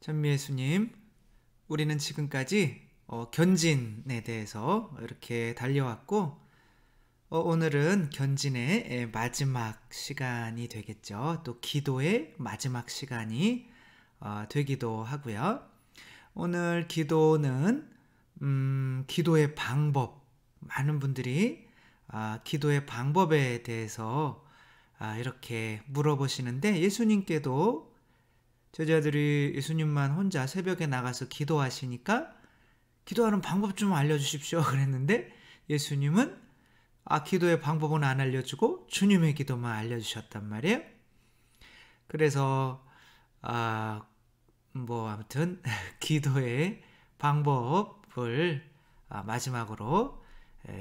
전미예수님, 우리는 지금까지 견진에 대해서 이렇게 달려왔고, 오늘은 견진의 마지막 시간이 되겠죠. 또 기도의 마지막 시간이 되기도 하고요. 오늘 기도는 기도의 방법, 많은 분들이 기도의 방법에 대해서 이렇게 물어보시는데, 예수님께도 제자들이 예수님만 혼자 새벽에 나가서 기도하시니까 기도하는 방법 좀 알려주십시오 그랬는데, 예수님은 기도의 방법은 안 알려주고 주님의 기도만 알려주셨단 말이에요. 그래서 아무튼 기도의 방법을 마지막으로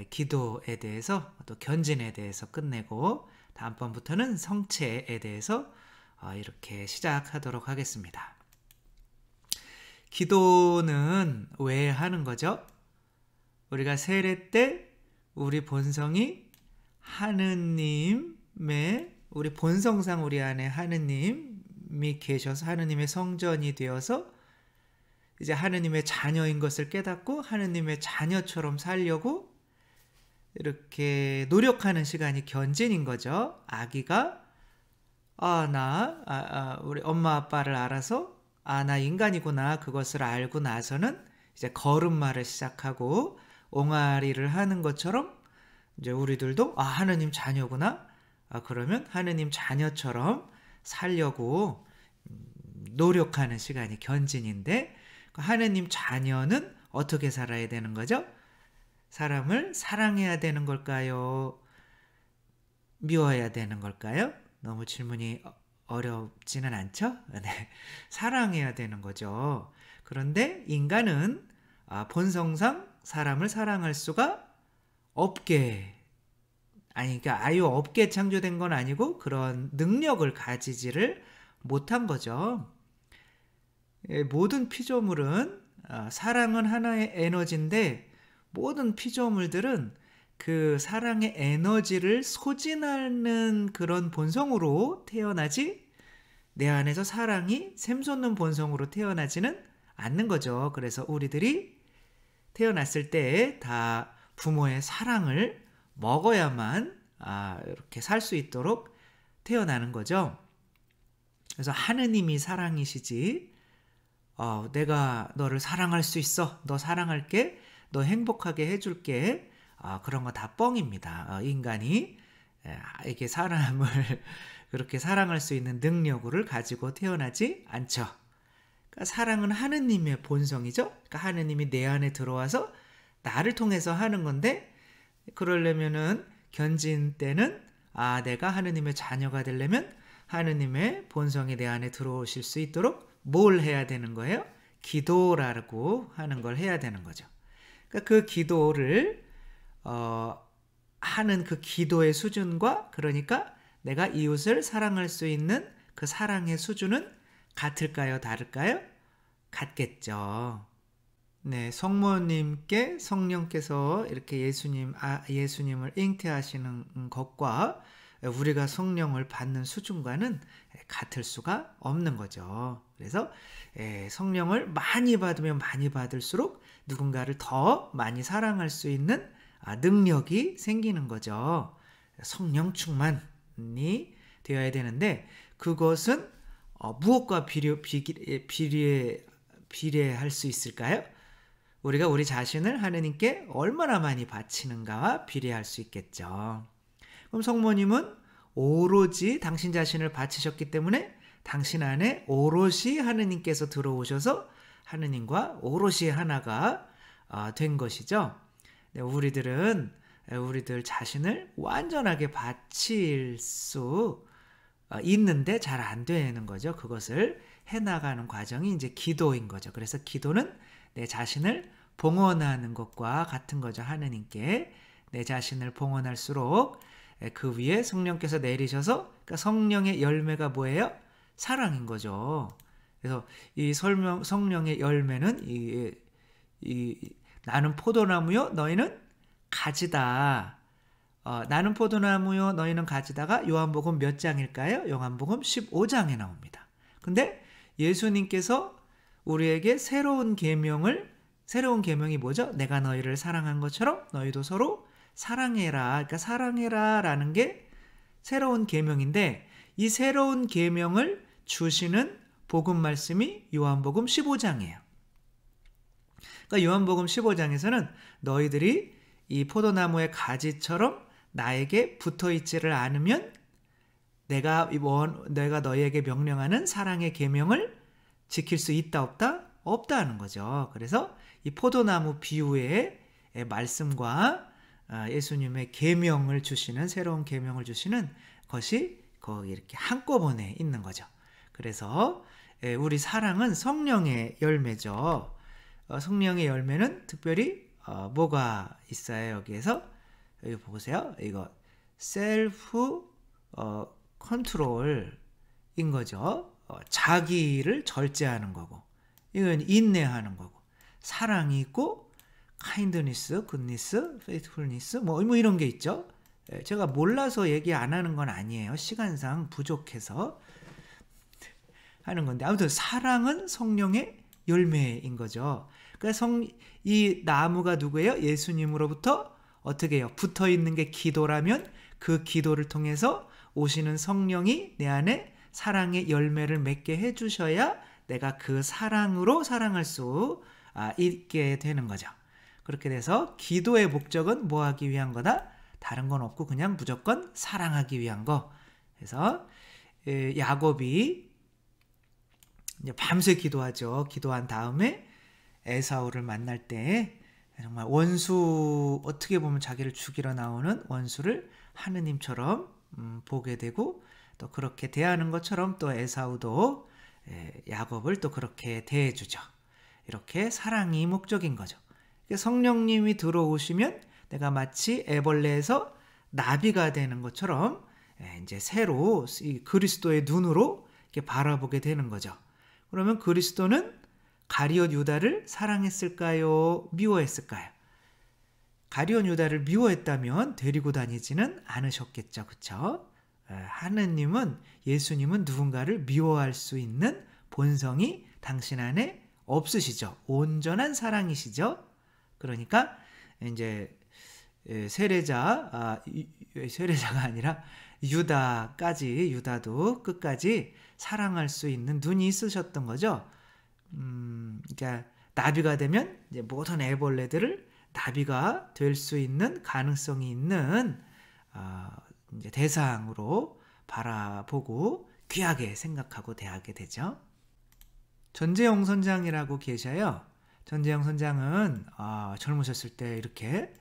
기도에 대해서 또 견진에 대해서 끝내고, 다음번부터는 성체에 대해서 이렇게 시작하도록 하겠습니다. 기도는 왜 하는 거죠? 우리가 세례 때 우리 본성이 하느님의, 우리 본성상 우리 안에 하느님이 계셔서 하느님의 성전이 되어서 이제 하느님의 자녀인 것을 깨닫고 하느님의 자녀처럼 살려고 이렇게 노력하는 시간이 견진인 거죠. 아기가 우리 엄마 아빠를 알아서 나 인간이구나, 그것을 알고 나서는 이제 걸음마를 시작하고 옹알이를 하는 것처럼 이제 우리들도 하느님 자녀구나, 그러면 하느님 자녀처럼 살려고 노력하는 시간이 견진인데, 하느님 자녀는 어떻게 살아야 되는 거죠? 사람을 사랑해야 되는 걸까요? 미워해야 되는 걸까요? 너무 질문이 어렵지는 않죠? 네, 사랑해야 되는 거죠. 그런데 인간은 본성상 사람을 사랑할 수가 그러니까 아유 없게 창조된 건 아니고 그런 능력을 가지지를 못한 거죠. 모든 피조물은 사랑은 하나의 에너지인데, 모든 피조물들은 그 사랑의 에너지를 소진하는 그런 본성으로 태어나지, 내 안에서 사랑이 샘솟는 본성으로 태어나지는 않는 거죠. 그래서 우리들이 태어났을 때 다 부모의 사랑을 먹어야만 이렇게 살 수 있도록 태어나는 거죠. 그래서 하느님이 사랑이시지, 내가 너를 사랑할 수 있어, 너 사랑할게, 너 행복하게 해줄게, 그런 거 다 뻥입니다. 인간이 이게 사람을 그렇게 사랑할 수 있는 능력을 가지고 태어나지 않죠. 그러니까 사랑은 하느님의 본성이죠. 그러니까 하느님이 내 안에 들어와서 나를 통해서 하는 건데, 그러려면은 견진 때는 내가 하느님의 자녀가 되려면 하느님의 본성이 내 안에 들어오실 수 있도록 뭘 해야 되는 거예요? 기도라고 하는 걸 해야 되는 거죠. 그러니까 그 기도를 하는 그 기도의 수준과, 그러니까 내가 이웃을 사랑할 수 있는 그 사랑의 수준은 같을까요? 다를까요? 같겠죠. 네, 성모님께 성령께서 이렇게 예수님을 잉태하시는 것과 우리가 성령을 받는 수준과는 같을 수가 없는 거죠. 그래서 성령을 많이 받으면 많이 받을수록 누군가를 더 많이 사랑할 수 있는 능력이 생기는 거죠. 성령 충만이 되어야 되는데, 그것은 무엇과 비례할 수 있을까요? 우리가 우리 자신을 하느님께 얼마나 많이 바치는가와 비례할 수 있겠죠. 그럼 성모님은 오로지 당신 자신을 바치셨기 때문에 당신 안에 오롯이 하느님께서 들어오셔서 하느님과 오롯이 하나가 된 것이죠. 우리들 자신을 완전하게 바칠 수 있는데 잘 안 되는 거죠. 그것을 해나가는 과정이 이제 기도인 거죠. 그래서 기도는 내 자신을 봉헌하는 것과 같은 거죠. 하느님께 내 자신을 봉헌할수록 그 위에 성령께서 내리셔서, 그러니까 성령의 열매가 뭐예요? 사랑인 거죠. 그래서 이 성령의 열매는 나는 포도나무요 너희는 가지다. 나는 포도나무요 너희는 가지다가 요한복음 몇 장일까요? 요한복음 15장에 나옵니다. 근데 예수님께서 우리에게 새로운 계명이 뭐죠? 내가 너희를 사랑한 것처럼 너희도 서로 사랑해라. 그러니까 사랑해라라는 게 새로운 계명인데, 이 새로운 계명을 주시는 복음 말씀이 요한복음 15장이에요. 그러니까 요한복음 15장에서는 너희들이 이 포도나무의 가지처럼 나에게 붙어있지를 않으면 내가 너희에게 명령하는 사랑의 계명을 지킬 수 있다 없다? 없다 하는 거죠. 그래서 이 포도나무 비유의 말씀과 예수님의 계명을 주시는, 새로운 계명을 주시는 것이 거기 이렇게 한꺼번에 있는 거죠. 그래서 우리 사랑은 성령의 열매죠. 성령의 열매는 특별히 뭐가 있어요? 여기에서 여기 보세요. 이거 셀프 컨트롤인 거죠. 자기를 절제하는 거고, 이건 인내하는 거고, 사랑이 있고, kindness, goodness, faithfulness 뭐 이런 게 있죠. 제가 몰라서 얘기 안 하는 건 아니에요. 시간상 부족해서 하는 건데, 아무튼 사랑은 성령의 열매인 거죠. 그러니까 이 나무가 누구예요? 예수님으로부터 어떻게 해요? 붙어 있는 게 기도라면 그 기도를 통해서 오시는 성령이 내 안에 사랑의 열매를 맺게 해주셔야 내가 그 사랑으로 사랑할 수 있게 되는 거죠. 그렇게 돼서 기도의 목적은 뭐 하기 위한 거다? 다른 건 없고 그냥 무조건 사랑하기 위한 거. 그래서 야곱이 이제 밤새 기도하죠. 기도한 다음에 에사우를 만날 때 정말 원수, 어떻게 보면 자기를 죽이러 나오는 원수를 하느님처럼 보게 되고, 또 그렇게 대하는 것처럼 또 에사우도 야곱을 또 그렇게 대해주죠. 이렇게 사랑이 목적인 거죠. 성령님이 들어오시면 내가 마치 애벌레에서 나비가 되는 것처럼 이제 새로 이 그리스도의 눈으로 이렇게 바라보게 되는 거죠. 그러면 그리스도는 가룟 유다를 사랑했을까요? 미워했을까요? 가룟 유다를 미워했다면 데리고 다니지는 않으셨겠죠. 그렇죠? 하느님은, 예수님은 누군가를 미워할 수 있는 본성이 당신 안에 없으시죠. 온전한 사랑이시죠. 그러니까 이제 세례자가 아니라 유다도 끝까지 사랑할 수 있는 눈이 있으셨던 거죠. 그러니까 나비가 되면 이제 모든 애벌레들을 나비가 될 수 있는 가능성이 있는 이제 대상으로 바라보고 귀하게 생각하고 대하게 되죠. 전재영 선장이라고 계셔요. 전재영 선장은 젊으셨을 때 이렇게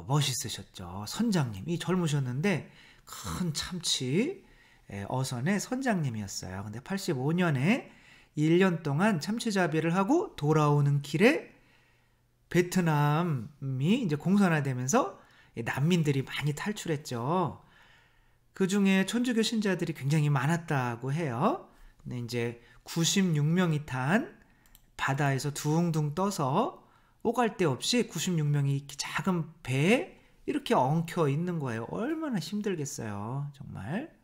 멋있으셨죠. 선장님이 젊으셨는데 큰 참치 어선의 선장님이었어요. 근데 85년에 1년 동안 참치잡이를 하고 돌아오는 길에 베트남이 이제 공산화되면서 난민들이 많이 탈출했죠. 그 중에 천주교 신자들이 굉장히 많았다고 해요. 근데 이제 96명이 탄 바다에서 둥둥 떠서 오갈 데 없이 96명이 작은 배에 이렇게 엉켜 있는 거예요. 얼마나 힘들겠어요. 정말.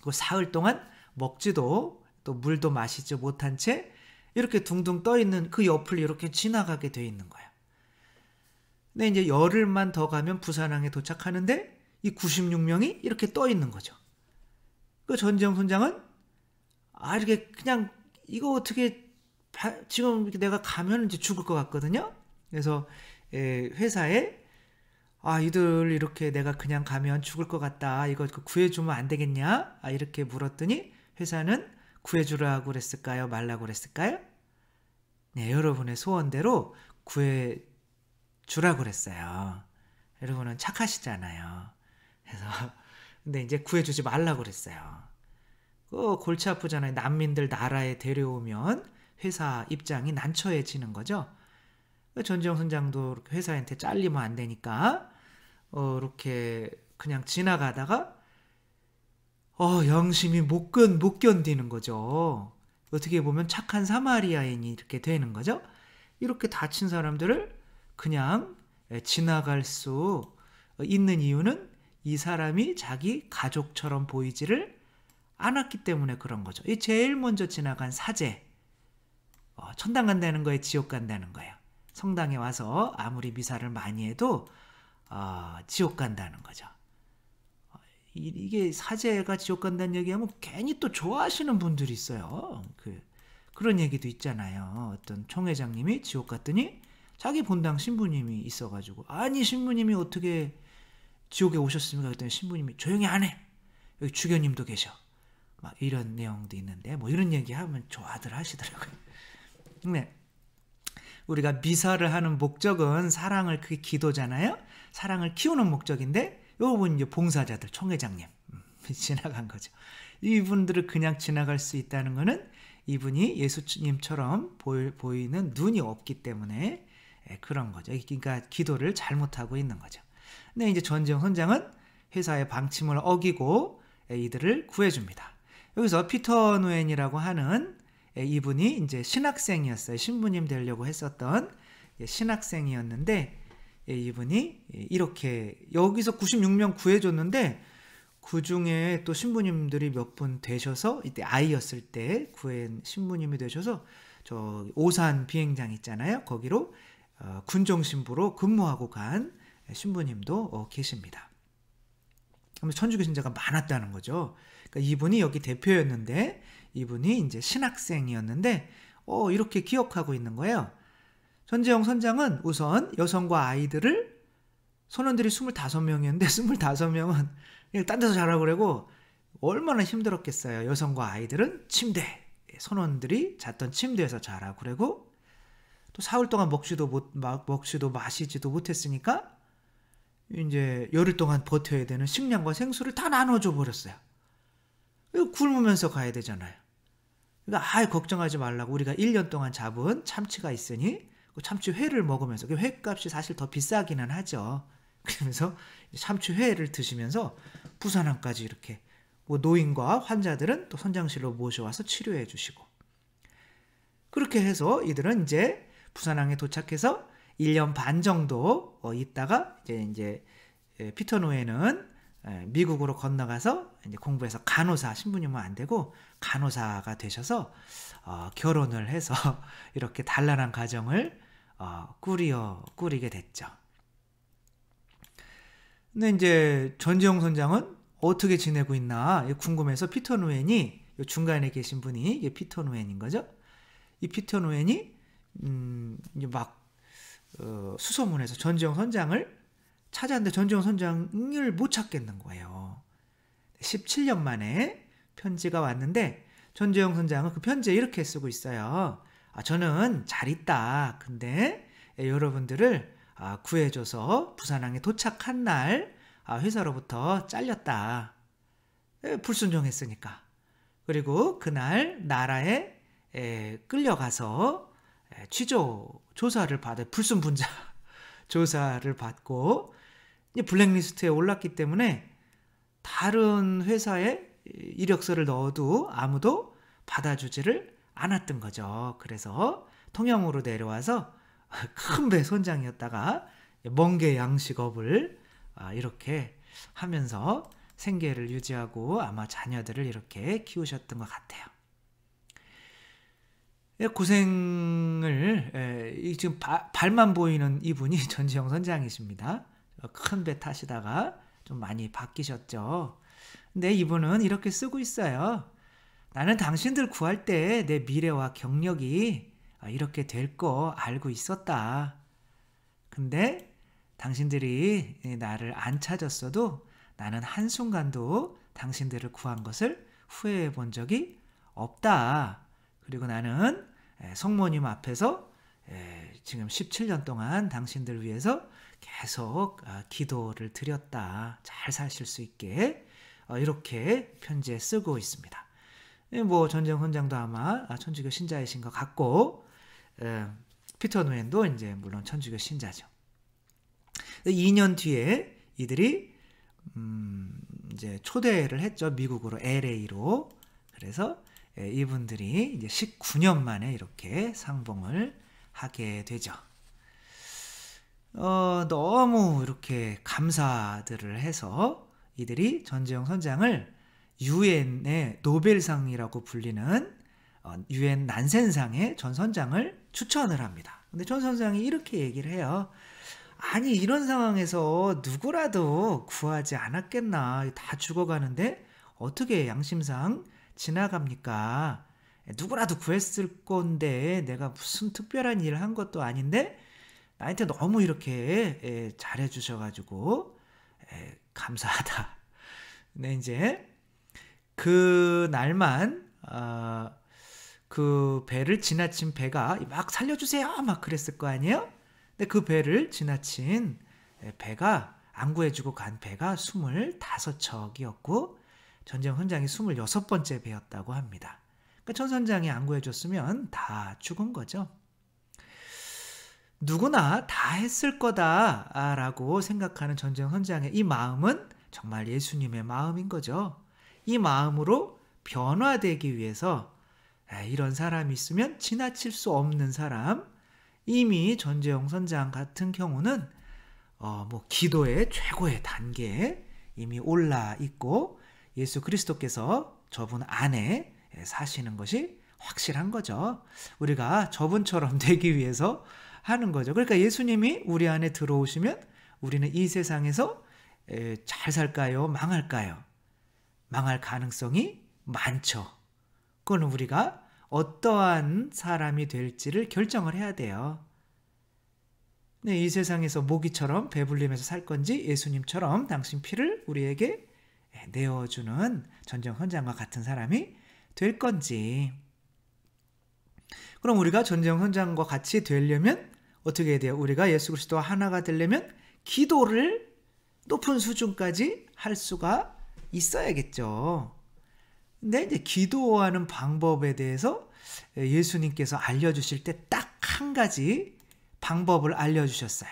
그 사흘 동안 먹지도 또 물도 마시지 못한 채 이렇게 둥둥 떠 있는 그 옆을 이렇게 지나가게 돼 있는 거예요. 근데 이제 열흘만 더 가면 부산항에 도착하는데 이 96명이 이렇게 떠 있는 거죠. 그 전재영 선장은 이렇게 그냥 이거 어떻게 지금 내가 가면 이제 죽을 것 같거든요. 그래서 회사에 이들 이렇게 내가 그냥 가면 죽을 것 같다. 이거 구해주면 안 되겠냐? 이렇게 물었더니 회사는 구해주라고 그랬을까요? 말라고 그랬을까요? 네, 여러분의 소원대로 구해주라고 그랬어요. 여러분은 착하시잖아요. 그래서 근데 이제 구해주지 말라고 그랬어요. 골치 아프잖아요. 난민들 나라에 데려오면 회사 입장이 난처해지는 거죠. 전재영 선장도 회사한테 잘리면 안 되니까 이렇게 그냥 지나가다가 양심이 못 견디는 거죠. 어떻게 보면 착한 사마리아인이 이렇게 되는 거죠. 이렇게 다친 사람들을 그냥 지나갈 수 있는 이유는 이 사람이 자기 가족처럼 보이지를 않았기 때문에 그런 거죠. 이 제일 먼저 지나간 사제, 천당 간다는 거예요, 지옥 간다는 거예요? 성당에 와서 아무리 미사를 많이 해도 지옥 간다는 거죠. 이게 사제가 지옥 간다는 얘기하면 괜히 또 좋아하시는 분들이 있어요. 그런 얘기도 있잖아요. 어떤 총회장님이 지옥 갔더니 자기 본당 신부님이 있어가지고, 아니 신부님이 어떻게 지옥에 오셨습니까? 그랬더니 신부님이 조용히 안 해. 여기 주교님도 계셔. 막 이런 내용도 있는데, 뭐 이런 얘기하면 좋아들 하시더라고요. 네. 우리가 미사를 하는 목적은 사랑을, 그게 기도잖아요. 사랑을 키우는 목적인데, 요분 이제 봉사자들, 총회장님 지나간 거죠. 이분들을 그냥 지나갈 수 있다는 거는 이분이 예수님처럼 보이는 눈이 없기 때문에 그런 거죠. 그러니까 기도를 잘못하고 있는 거죠. 근데 이제 전지영 선장은 회사의 방침을 어기고 이들을 구해줍니다. 여기서 피터 누엔이라고 하는 이분이 이제 신학생이었어요. 신부님 되려고 했었던 신학생이었는데, 이분이 이렇게 여기서 96명 구해줬는데, 그 중에 또 신부님들이 몇 분 되셔서, 이때 아이였을 때 구한 신부님이 되셔서 저 오산 비행장 있잖아요. 거기로 군종신부로 근무하고 간 신부님도 계십니다. 그러면 천주교 신자가 많았다는 거죠. 그러니까 이분이 여기 대표였는데, 이분이 이제 신학생이었는데, 이렇게 기억하고 있는 거예요. 전재영 선장은 우선 여성과 아이들을, 선원들이 25명이었는데 25명은 그냥 딴 데서 자라고 그러고, 얼마나 힘들었겠어요. 여성과 아이들은 침대, 선원들이 잤던 침대에서 자라고 그러고, 또 사흘 동안 먹지도 마시지도 못했으니까 이제 열흘 동안 버텨야 되는 식량과 생수를 다 나눠줘 버렸어요. 굶으면서 가야 되잖아요. 그러니까 아예 걱정하지 말라고, 우리가 1년 동안 잡은 참치가 있으니 그 참치회를 먹으면서, 그 회값이 사실 더 비싸기는 하죠. 그러면서 참치회를 드시면서 부산항까지 이렇게, 뭐 노인과 환자들은 또 선장실로 모셔와서 치료해 주시고, 그렇게 해서 이들은 이제 부산항에 도착해서 1년 반 정도 있다가 이제 피터 노예는 미국으로 건너가서 이제 공부해서 간호사, 신부님은 안 되고 간호사가 되셔서 결혼을 해서 이렇게 단란한 가정을 꾸리게 됐죠. 근데 이제 전지영 선장은 어떻게 지내고 있나 궁금해서 피터 노엔이, 중간에 계신 분이 이게 피터 노엔인 거죠. 이 피터 노엔이 이제 막 수소문해서 전지영 선장을 찾았는데 전지영 선장을 못 찾겠는 거예요. 17년 만에 편지가 왔는데, 전지영 선장은 그 편지에 이렇게 쓰고 있어요. 저는 잘 있다. 근데 여러분들을 구해줘서 부산항에 도착한 날 회사로부터 잘렸다. 불순종했으니까. 그리고 그날 나라에 끌려가서 조사를 받아, 불순분자 조사를 받고 블랙리스트에 올랐기 때문에 다른 회사에 이력서를 넣어도 아무도 받아주지를 않았던 거죠. 그래서 통영으로 내려와서 큰 배 선장이었다가 멍게 양식업을 이렇게 하면서 생계를 유지하고 아마 자녀들을 이렇게 키우셨던 것 같아요. 고생을, 지금 발만 보이는 이분이 전지영 선장이십니다. 큰 배 타시다가 좀 많이 바뀌셨죠. 근데 이분은 이렇게 쓰고 있어요. 나는 당신들 구할 때 내 미래와 경력이 이렇게 될 거 알고 있었다. 근데 당신들이 나를 안 찾았어도 나는 한순간도 당신들을 구한 것을 후회해 본 적이 없다. 그리고 나는 성모님 앞에서 지금 17년 동안 당신들 위해서 계속 기도를 드렸다. 잘 사실 수 있게 이렇게 편지에 쓰고 있습니다. 뭐 전지영 선장도 아마 천주교 신자이신 것 같고, 피터 노엔도 이제 물론 천주교 신자죠. 2년 뒤에 이들이 이제 초대를 했죠. 미국으로, LA로. 그래서 이분들이 이제 19년 만에 이렇게 상봉을 하게 되죠. 너무 이렇게 감사들을 해서 이들이 전지영 선장을 유엔의 노벨상이라고 불리는 유엔 난센상에 전 선장을 추천을 합니다. 근데 전 선장이 이렇게 얘기를 해요. 아니 이런 상황에서 누구라도 구하지 않았겠나. 다 죽어가는데 어떻게 양심상 지나갑니까? 누구라도 구했을 건데 내가 무슨 특별한 일을 한 것도 아닌데 나한테 너무 이렇게 잘해 주셔가지고 감사하다. 근데 이제 그 날만 그 배를 지나친 배가 막 살려주세요 막 그랬을 거 아니에요? 근데 그 배를 지나친 배가 안 구해주고 간 배가 25척이었고 전쟁 헌장이 26번째 배였다고 합니다. 그러니까 전 선장이 안 구해줬으면 다 죽은 거죠. 누구나 다 했을 거다라고 생각하는 전쟁 헌장의 이 마음은 정말 예수님의 마음인 거죠. 이 마음으로 변화되기 위해서 이런 사람이 있으면 지나칠 수 없는 사람, 이미 전재영 선장 같은 경우는 기도의 최고의 단계에 이미 올라 있고 예수 그리스도께서 저분 안에 사시는 것이 확실한 거죠. 우리가 저분처럼 되기 위해서 하는 거죠. 그러니까 예수님이 우리 안에 들어오시면 우리는 이 세상에서 잘 살까요? 망할까요? 망할 가능성이 많죠. 그건 우리가 어떠한 사람이 될지를 결정을 해야 돼요. 네, 이 세상에서 모기처럼 배불리면서 살 건지 예수님처럼 당신 피를 우리에게 내어주는 전쟁 헌장과 같은 사람이 될 건지. 그럼 우리가 전쟁 헌장과 같이 되려면 어떻게 해야 돼요? 우리가 예수 그리스도와 하나가 되려면 기도를 높은 수준까지 할 수가 있어야겠죠. 근데 이제 기도하는 방법에 대해서 예수님께서 알려주실 때 딱 한 가지 방법을 알려주셨어요.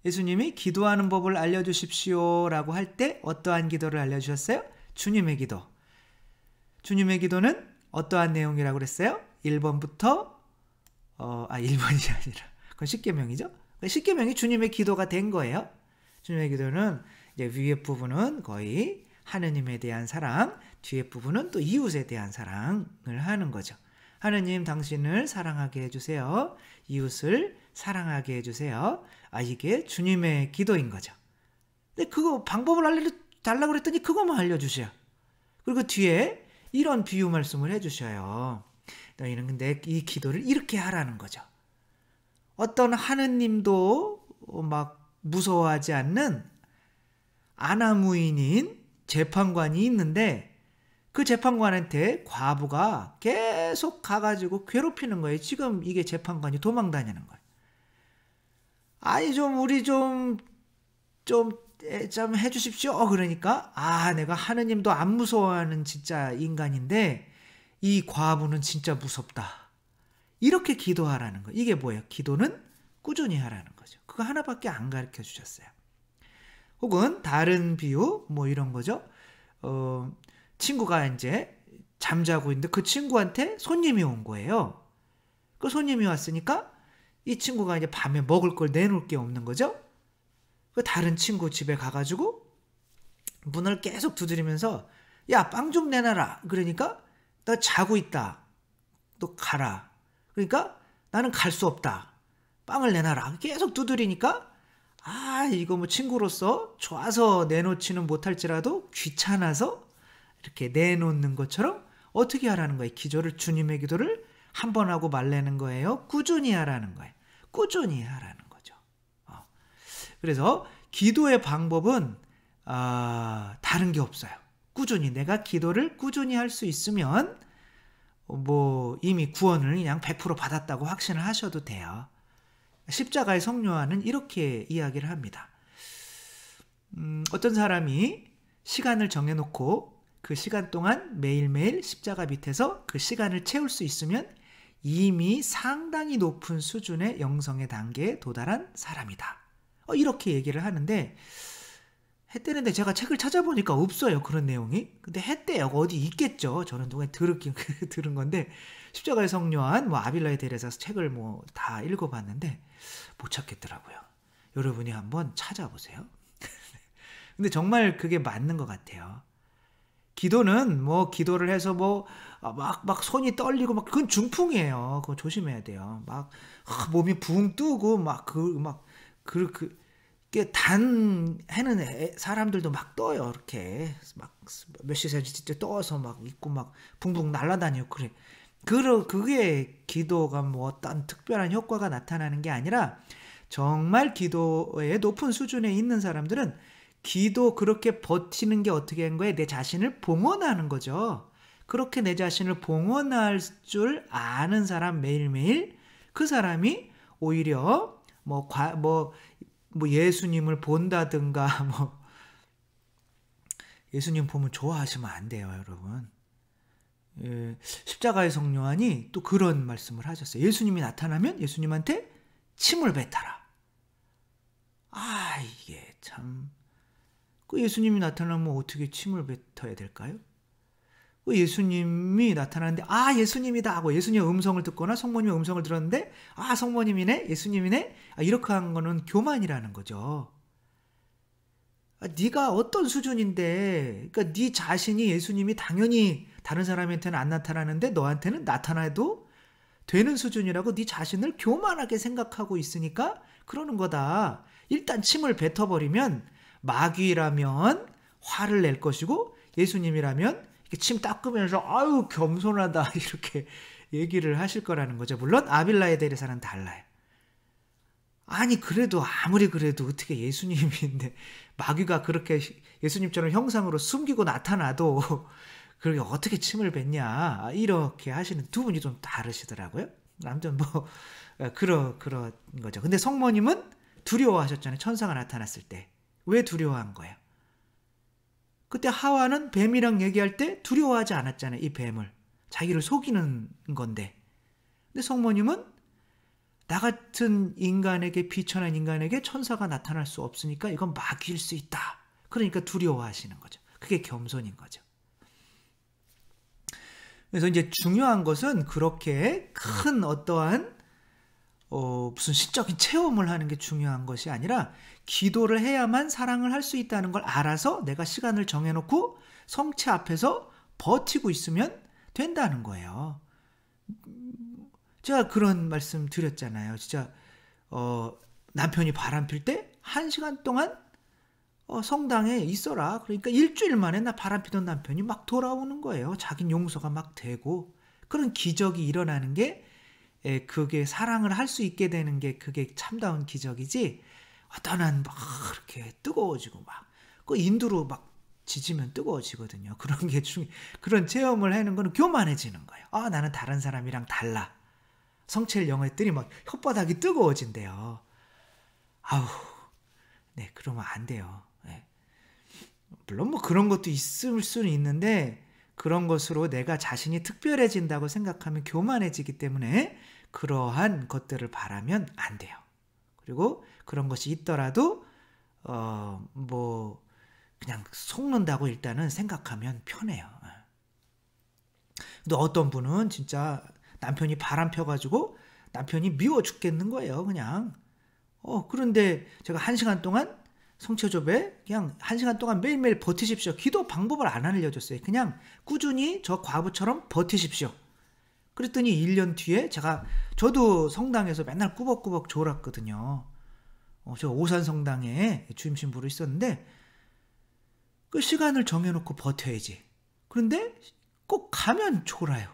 예수님이 기도하는 법을 알려주십시오 라고 할 때 어떠한 기도를 알려주셨어요? 주님의 기도. 주님의 기도는 어떠한 내용이라고 그랬어요? 1번부터 1번이 아니라 그건 십계명이죠. 십계명이 주님의 기도가 된 거예요. 주님의 기도는 이제 위에 부분은 거의 하느님에 대한 사랑, 뒤에 부분은 또 이웃에 대한 사랑을 하는 거죠. 하느님 당신을 사랑하게 해주세요. 이웃을 사랑하게 해주세요. 이게 주님의 기도인 거죠. 근데 그거 방법을 알려달라고 그랬더니 그것만 알려주셔요. 그리고 뒤에 이런 비유 말씀을 해주셔요. 너희는 근데 이 기도를 이렇게 하라는 거죠. 어떤 하느님도 막 무서워하지 않는 아나무인인 재판관이 있는데 그 재판관한테 과부가 계속 가가지고 괴롭히는 거예요. 지금 이게 재판관이 도망 다니는 거예요. 아니 우리 좀 해주십시오. 그러니까 내가 하느님도 안 무서워하는 진짜 인간인데 이 과부는 진짜 무섭다. 이렇게 기도하라는 거예요. 이게 뭐예요? 기도는 꾸준히 하라는 거죠. 그거 하나밖에 안 가르쳐 주셨어요. 혹은 다른 비유 이런 거죠. 친구가 이제 잠자고 있는데 그 친구한테 손님이 온 거예요. 그 손님이 왔으니까 이 친구가 이제 밤에 먹을 걸 내놓을 게 없는 거죠. 그 다른 친구 집에 가가지고 문을 계속 두드리면서 야, 빵 좀 내놔라. 그러니까 나 자고 있다. 너 가라. 그러니까 나는 갈 수 없다. 빵을 내놔라. 계속 두드리니까 이거 친구로서 좋아서 내놓지는 못할지라도 귀찮아서 이렇게 내놓는 것처럼 어떻게 하라는 거예요? 주님의 기도를 한 번 하고 말라는 거예요? 꾸준히 하라는 거예요. 꾸준히 하라는 거죠. 그래서 기도의 방법은 다른 게 없어요. 꾸준히 내가 기도를 꾸준히 할 수 있으면 이미 구원을 그냥 100% 받았다고 확신을 하셔도 돼요. 십자가의 성령와는 이렇게 이야기를 합니다. 어떤 사람이 시간을 정해놓고 그 시간 동안 매일매일 십자가 밑에서 그 시간을 채울 수 있으면 이미 상당히 높은 수준의 영성의 단계에 도달한 사람이다. 이렇게 얘기를 하는데 했대는데 제가 책을 찾아보니까 없어요. 그런 내용이. 근데 했대요. 어디 있겠죠. 저는 누가 들은 건데 십자가의 성령한 아빌라의 데레사서 책을 다 읽어봤는데 못 찾겠더라고요. 여러분이 한번 찾아보세요. 근데 정말 그게 맞는 것 같아요. 기도는 뭐 기도를 해서 뭐 막 손이 떨리고 막 그건 중풍이에요. 그거 조심해야 돼요. 막 몸이 붕 뜨고 이게 단 해는 사람들도 막 떠요. 이렇게 막 몇십 cm 떠서 막 있고 막 붕붕 날아다니고 그래. 그게 기도가 뭐 어떤 특별한 효과가 나타나는 게 아니라 정말 기도의 높은 수준에 있는 사람들은 기도 그렇게 버티는 게 어떻게 한 거예요? 내 자신을 봉헌하는 거죠. 그렇게 내 자신을 봉헌할 줄 아는 사람 매일매일 그 사람이 오히려 뭐 예수님을 본다든가 뭐 예수님 보면 좋아하시면 안 돼요, 여러분. 십자가의 성령 요한이 또 그런 말씀을 하셨어요. 예수님이 나타나면 예수님한테 침을 뱉어라. 이게 참. 그 예수님이 나타나면 어떻게 침을 뱉어야 될까요? 그 예수님이 나타나는데 예수님이다 하고 예수님의 음성을 듣거나 성모님의 음성을 들었는데 성모님이네, 예수님이네, 이렇게 한 거는 교만이라는 거죠. 네가 어떤 수준인데, 그러니까 네 자신이 예수님이 당연히 다른 사람한테는 안 나타나는데 너한테는 나타나도 되는 수준이라고 네 자신을 교만하게 생각하고 있으니까 그러는 거다. 일단 침을 뱉어버리면 마귀라면 화를 낼 것이고 예수님이라면 이렇게 침 닦으면서 아유 겸손하다 이렇게 얘기를 하실 거라는 거죠. 물론 아빌라에 대해서는 달라요. 아니 그래도 아무리 그래도 어떻게 예수님인데 마귀가 그렇게 예수님처럼 형상으로 숨기고 나타나도 그렇게 어떻게 침을 뱉냐 이렇게 하시는 두 분이 좀 다르시더라고요. 아무튼 뭐 그런 거죠. 근데 성모님은 두려워하셨잖아요. 천사가 나타났을 때. 왜 두려워한 거예요? 그때 하와는 뱀이랑 얘기할 때 두려워하지 않았잖아요. 이 뱀을. 자기를 속이는 건데. 근데 성모님은 나 같은 인간에게, 비천한 인간에게 천사가 나타날 수 없으니까 이건 마귀일 수 있다. 그러니까 두려워하시는 거죠. 그게 겸손인 거죠. 그래서 이제 중요한 것은 그렇게 큰 어떠한 무슨 신적인 체험을 하는 게 중요한 것이 아니라 기도를 해야만 사랑을 할 수 있다는 걸 알아서 내가 시간을 정해놓고 성체 앞에서 버티고 있으면 된다는 거예요. 제가 그런 말씀 드렸잖아요. 진짜 남편이 바람필 때 1시간 동안 성당에 있어라. 그러니까 일주일 만에 나 바람피던 남편이 막 돌아오는 거예요. 자긴 용서가 막 되고 그런 기적이 일어나는 게 그게 사랑을 할 수 있게 되는 게 그게 참다운 기적이지. 어떤 한 막 이렇게 뜨거워지고 그 인두로 막 지지면 뜨거워지거든요. 그런 게 그런 체험을 하는 거는 교만해지는 거예요. 나는 다른 사람이랑 달라. 성체를 영했더니 막 혓바닥이 뜨거워진대요. 네, 그러면 안 돼요. 네. 물론 뭐 그런 것도 있을 수는 있는데 그런 것으로 내가 자신이 특별해진다고 생각하면 교만해지기 때문에 그러한 것들을 바라면 안 돼요. 그리고 그런 것이 있더라도 뭐 그냥 속는다고 일단은 생각하면 편해요. 근데 어떤 분은 진짜 남편이 바람 펴가지고 남편이 미워 죽겠는 거예요. 그냥 그런데 제가 1시간 동안 성체조배 그냥 1시간 동안 매일매일 버티십시오. 기도 방법을 안 알려줬어요. 그냥 꾸준히 저 과부처럼 버티십시오. 그랬더니 1년 뒤에 저도 성당에서 맨날 꾸벅꾸벅 졸았거든요. 저 오산성당에 주임신부로 있었는데 그 시간을 정해놓고 버텨야지. 그런데 꼭 가면 졸아요.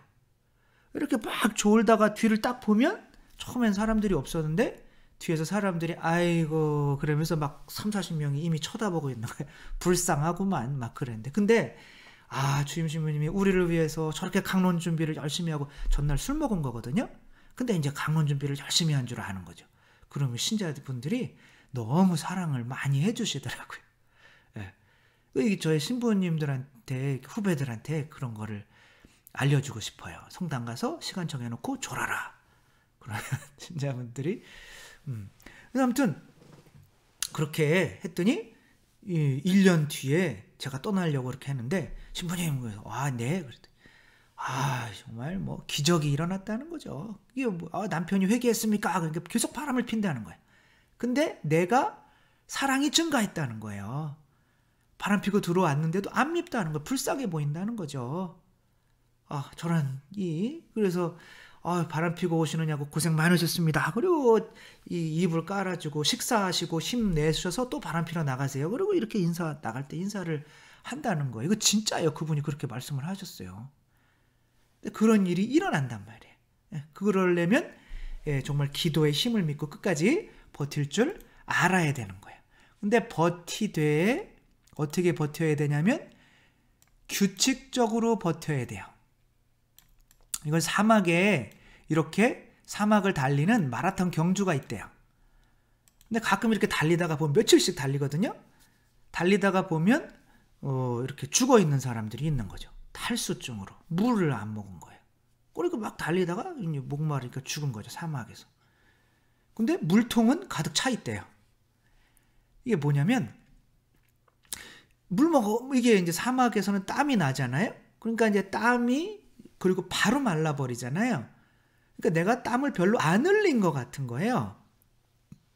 이렇게 막 졸다가 뒤를 딱 보면 처음엔 사람들이 없었는데 뒤에서 사람들이 아이고 그러면서 막 30-40명이 이미 쳐다보고 있는 거예요. 불쌍하구만 막 그랬는데 근데 주임신부님이 우리를 위해서 저렇게 강론 준비를 열심히 하고 전날 술 먹은 거거든요. 근데 이제 강론 준비를 열심히 한 줄 아는 거죠. 그러면 신자분들이 너무 사랑을 많이 해주시더라고요. 예. 저희 신부님들한테 후배들한테 그런 거를 알려주고 싶어요. 성당 가서 시간 정해놓고 졸아라. 그러면 신자분들이 아무튼 그렇게 했더니 1년 뒤에 제가 떠나려고 그렇게 했는데 신부님 그래서 네 그랬더니 정말 뭐 기적이 일어났다는 거죠. 이게 남편이 회개했습니까? 그러니까 계속 바람을 핀다는 거예요. 근데 내가 사랑이 증가했다는 거예요. 바람피고 들어왔는데도 안 밉다는 거, 불쌍해 보인다는 거죠. 그래서 바람피고 오시느냐고 고생 많으셨습니다. 그리고 이 이불 깔아주고 식사하시고 힘내셔서 또 바람피러 나가세요. 그리고 이렇게 나갈 때 인사를 한다는 거예요. 이거 진짜예요. 그분이 그렇게 말씀을 하셨어요. 그런 일이 일어난단 말이에요. 그러려면 정말 기도의 힘을 믿고 끝까지 버틸 줄 알아야 되는 거예요. 근데 버티되 어떻게 버텨야 되냐면 규칙적으로 버텨야 돼요. 이건 사막에 이렇게 사막을 달리는 마라톤 경주가 있대요. 근데 가끔 이렇게 달리다가 보면 며칠씩 달리거든요. 달리다가 보면 이렇게 죽어 있는 사람들이 있는 거죠. 탈수증으로 물을 안 먹은 거예요. 그리고 막 달리다가 목마르니까 죽은 거죠. 사막에서. 근데 물통은 가득 차 있대요. 이게 뭐냐면 이게 이제 사막에서는 땀이 나잖아요. 그러니까 이제 땀이 그리고 바로 말라버리잖아요. 그러니까 내가 땀을 별로 안 흘린 것 같은 거예요.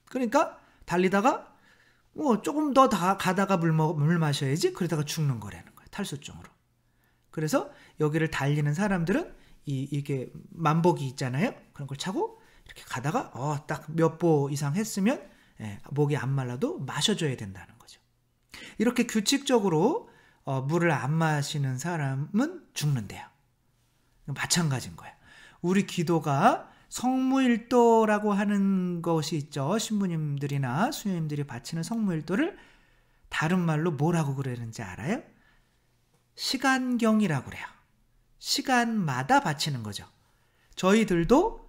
그러니까 달리다가 조금 더 가다가 물 마셔야지. 그러다가 죽는 거라는 거예요. 탈수증으로. 그래서 여기를 달리는 사람들은 이게 만복이 있잖아요. 그런 걸 차고 이렇게 가다가 딱 몇 보 이상 했으면 목이 안 말라도 마셔줘야 된다는 거죠. 이렇게 규칙적으로 물을 안 마시는 사람은 죽는데요. 마찬가지인 거예요. 우리 기도가 성무일도라고 하는 것이 있죠. 신부님들이나 수녀님들이 바치는 성무일도를 다른 말로 뭐라고 그러는지 알아요? 시간경이라고 그래요. 시간마다 바치는 거죠. 저희들도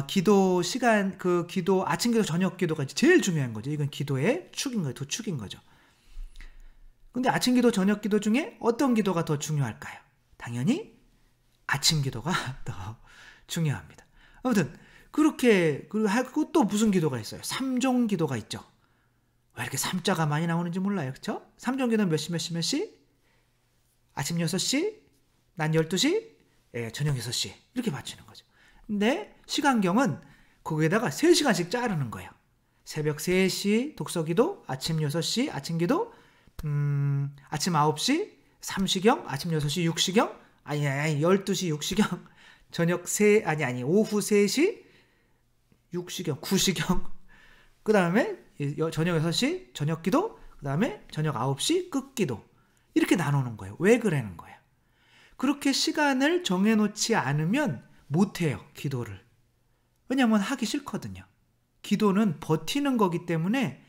기도 시간, 기도, 아침 기도, 저녁 기도가 제일 중요한 거죠. 이건 기도의 축인 거예요. 도축인 거죠. 근데 아침 기도, 저녁 기도 중에 어떤 기도가 더 중요할까요? 당연히 아침 기도가 더 중요합니다. 아무튼 그렇게, 그리고 또 무슨 기도가 있어요? 삼종 기도가 있죠. 왜 이렇게 삼자가 많이 나오는지 몰라요. 그렇죠? 삼종 기도는 몇 시? 아침 6시, 낮 12시, 저녁 6시 이렇게 바치는 거죠. 근데 시간경은 거기에다가 3시간씩 자르는 거예요. 새벽 3시 독서기도, 아침 6시 아침기도, 아침 9시 삼시경, 아침 6시 육시경, 아니 12시 육시경, 오후 3시 육시경, 구시경, 그 다음에 저녁 6시 저녁기도, 그 다음에 저녁 9시 끝기도, 이렇게 나누는 거예요. 왜 그러는 거예요? 그렇게 시간을 정해놓지 않으면 못해요. 기도를. 왜냐하면 하기 싫거든요. 기도는 버티는 거기 때문에,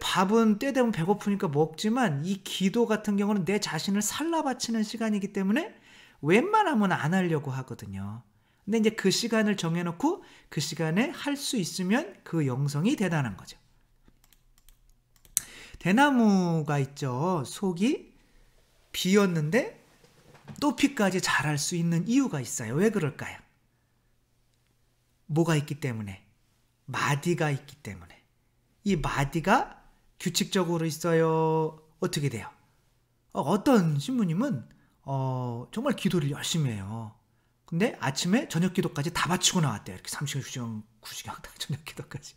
밥은 때 되면 배고프니까 먹지만 이 기도 같은 경우는 내 자신을 살라 바치는 시간이기 때문에 웬만하면 안 하려고 하거든요. 근데 이제 그 시간을 정해놓고 그 시간에 할 수 있으면 그 영성이 대단한 거죠. 대나무가 있죠. 속이 비었는데 또 피까지 자랄 수 있는 이유가 있어요. 왜 그럴까요? 뭐가 있기 때문에? 마디가 있기 때문에. 이 마디가 규칙적으로 있어요. 어떻게 돼요? 어떤 신부님은 정말 기도를 열심히 해요. 근데 아침에 저녁 기도까지 다 마치고 나왔대요. 이렇게 3시간, 9시간 저녁 기도까지.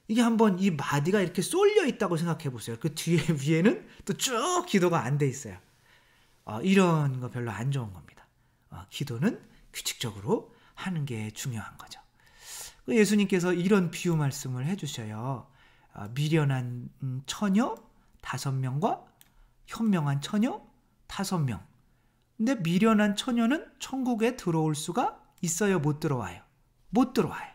이게 한번 이 마디가 이렇게 쏠려 있다고 생각해 보세요. 그 뒤에 위에는 또 쭉 기도가 안 돼 있어요. 이런 거 별로 안 좋은 겁니다. 기도는 규칙적으로 하는 게 중요한 거죠. 예수님께서 이런 비유 말씀을 해주셔요. 미련한 처녀 5명과 현명한 처녀 5명. 근데 미련한 처녀는 천국에 들어올 수가 있어요? 못 들어와요? 못 들어와요.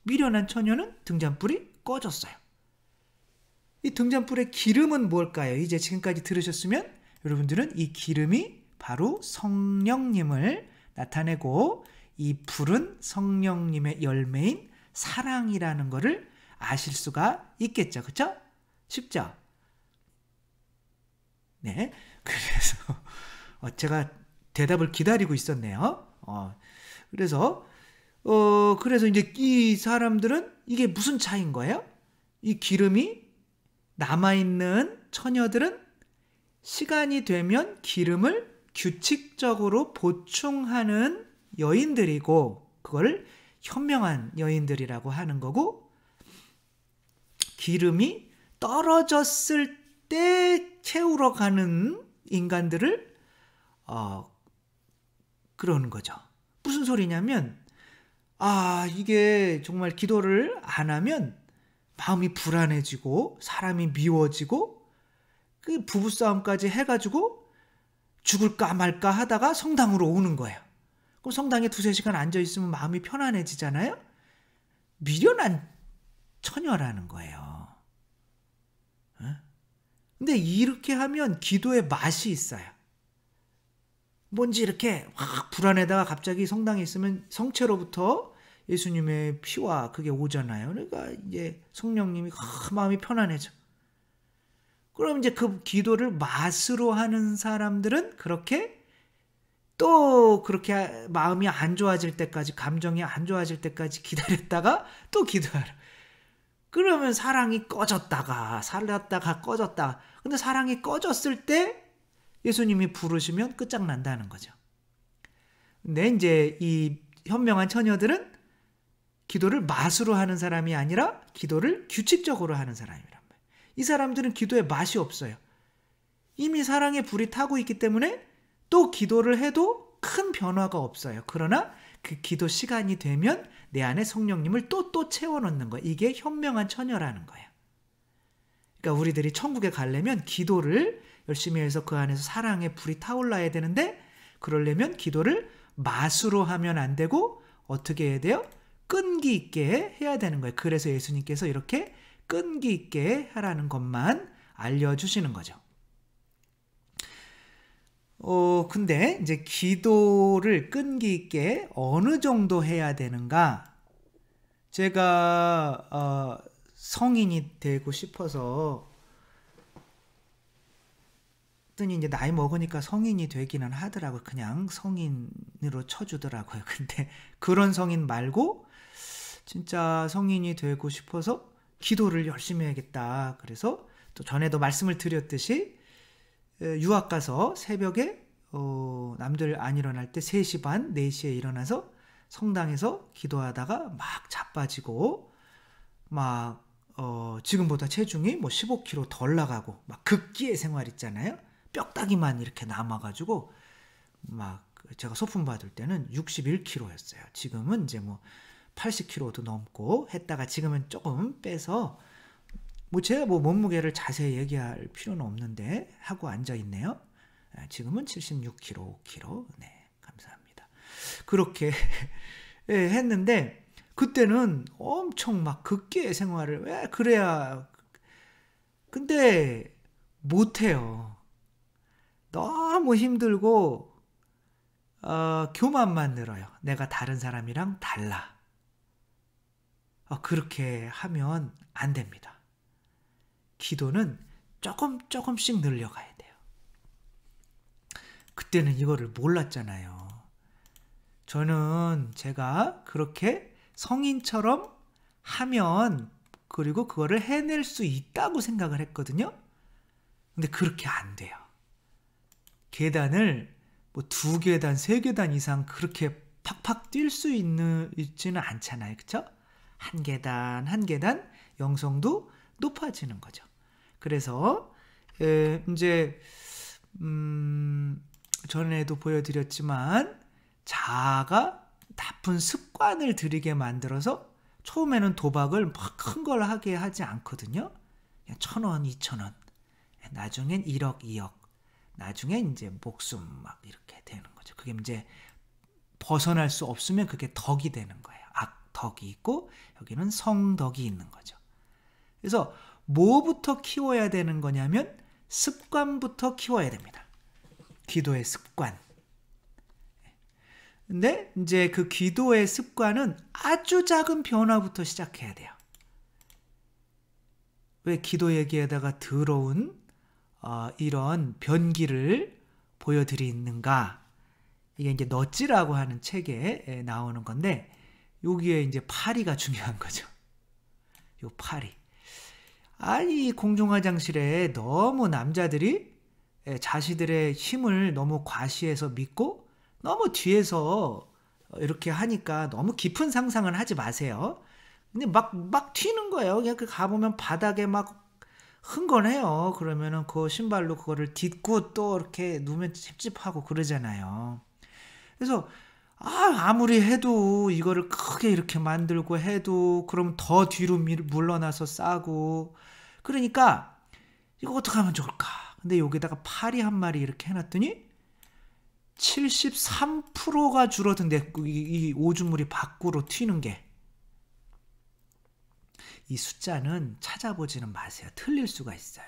미련한 처녀는 등잔불이 꺼졌어요. 이 등잔불의 기름은 뭘까요? 이제 지금까지 들으셨으면 여러분들은 이 기름이 바로 성령님을 나타내고 이 불은 성령님의 열매인 사랑이라는 것을 아실 수가 있겠죠. 그렇죠? 쉽죠? 네. 그래서 제가 대답을 기다리고 있었네요. 그래서 이제 이 사람들은 이게 무슨 차이인 거예요? 이 기름이 남아있는 처녀들은 시간이 되면 기름을 규칙적으로 보충하는 여인들이고, 그걸 현명한 여인들이라고 하는 거고, 기름이 떨어졌을 때 채우러 가는 인간들을 그러는 거죠. 무슨 소리냐면 이게 정말 기도를 안 하면 마음이 불안해지고 사람이 미워지고 그 부부싸움까지 해가지고 죽을까 말까 하다가 성당으로 오는 거예요. 그럼 성당에 2-3시간 앉아있으면 마음이 편안해지잖아요. 미련한 처녀라는 거예요. 근데 이렇게 하면 기도의 맛이 있어요. 뭔지 이렇게 확 불안해다가 갑자기 성당에 있으면 성체로부터 예수님의 피와 그게 오잖아요. 그러니까 이제 성령님이 마음이 편안해져. 그럼 이제 그 기도를 맛으로 하는 사람들은 그렇게 또 그렇게 마음이 안 좋아질 때까지, 감정이 안 좋아질 때까지 기다렸다가 또 기도하라. 그러면 사랑이 꺼졌다가 살았다가 꺼졌다가. 근데 사랑이 꺼졌을 때 예수님이 부르시면 끝장난다는 거죠. 근데 이제 이 현명한 처녀들은 기도를 맛으로 하는 사람이 아니라 기도를 규칙적으로 하는 사람이란 말이에요. 이 사람들은 기도에 맛이 없어요. 이미 사랑의 불이 타고 있기 때문에 또 기도를 해도 큰 변화가 없어요. 그러나 그 기도 시간이 되면 내 안에 성령님을 또 채워넣는 거예요. 이게 현명한 처녀라는 거예요. 그러니까 우리들이 천국에 가려면 기도를 열심히 해서 그 안에서 사랑의 불이 타올라야 되는데, 그러려면 기도를 맛으로 하면 안 되고 어떻게 해야 돼요? 끈기 있게 해야 되는 거예요. 그래서 예수님께서 이렇게 끈기 있게 하라는 것만 알려주시는 거죠. 근데 이제 기도를 끈기 있게 어느 정도 해야 되는가? 제가 성인이 되고 싶어서 했더니 이제 나이 먹으니까 성인이 되기는 하더라고요. 그냥 성인으로 쳐주더라고요. 근데 그런 성인 말고 진짜 성인이 되고 싶어서 기도를 열심히 해야겠다. 그래서 또 전에도 말씀을 드렸듯이 유학 가서 새벽에 남들 안 일어날 때 3시 반, 4시에 일어나서 성당에서 기도하다가 막 자빠지고 막 지금보다 체중이 뭐 15kg 덜 나가고 막 극기의 생활 있잖아요. 뼈다귀만 이렇게 남아가지고 막 제가 소품 받을 때는 61kg였어요. 지금은 이제 뭐 80kg도 넘고 했다가 지금은 조금 빼서 뭐 제가 뭐 몸무게를 자세히 얘기할 필요는 없는데 하고 앉아 있네요. 지금은 76kg, 5kg. 네, 감사합니다. 그렇게 했는데 그때는 엄청 막 극기의 생활을 왜 그래야. 근데 못해요. 너무 힘들고 교만만 늘어요. 내가 다른 사람이랑 달라. 그렇게 하면 안 됩니다. 기도는 조금씩 늘려가야 돼요. 그때는 이거를 몰랐잖아요. 저는 제가 그렇게 성인처럼 하면 그리고 그거를 해낼 수 있다고 생각을 했거든요. 근데 그렇게 안 돼요. 계단을 뭐 2계단, 3계단 이상 그렇게 팍팍 뛸 수 있지는 않잖아요. 그렇죠? 한 계단 영성도 높아지는 거죠. 그래서 이제 전에도 보여드렸지만 자아가 나쁜 습관을 들이게 만들어서 처음에는 도박을 막 큰 걸 하게 하지 않거든요. 그냥 1,000원, 2,000원. 나중엔 1억, 2억. 나중에 이제 목숨 막 이렇게 되는 거죠. 그게 이제 벗어날 수 없으면 그게 덕이 되는 거예요. 악덕이 있고 여기는 성덕이 있는 거죠. 그래서 뭐부터 키워야 되는 거냐면 습관부터 키워야 됩니다. 기도의 습관. 근데 이제 그 기도의 습관은 아주 작은 변화부터 시작해야 돼요. 왜 기도 얘기에다가 더러운 이런 변기를 보여드리는가? 이게 이제 넛지라고 하는 책에 나오는 건데 여기에 이제 파리가 중요한 거죠. 요 파리. 아니 공중화장실에 너무 남자들이 자신들의 힘을 너무 과시해서 믿고 너무 뒤에서 이렇게 하니까 너무 깊은 상상은 하지 마세요. 근데 막 튀는 거예요. 그냥 그 가보면 바닥에 막 흥건해요. 그러면은 그 신발로 그거를 딛고 또 이렇게 누우면 찝찝하고 그러잖아요. 그래서 아무리 해도 이거를 크게 이렇게 만들고 해도 그럼 더 뒤로 물러나서 싸고 그러니까 이거 어떻게 하면 좋을까? 근데 여기다가 파리 한 마리 이렇게 해놨더니 73%가 줄어든대. 이 오줌물이 밖으로 튀는 게. 이 숫자는 찾아보지는 마세요. 틀릴 수가 있어요.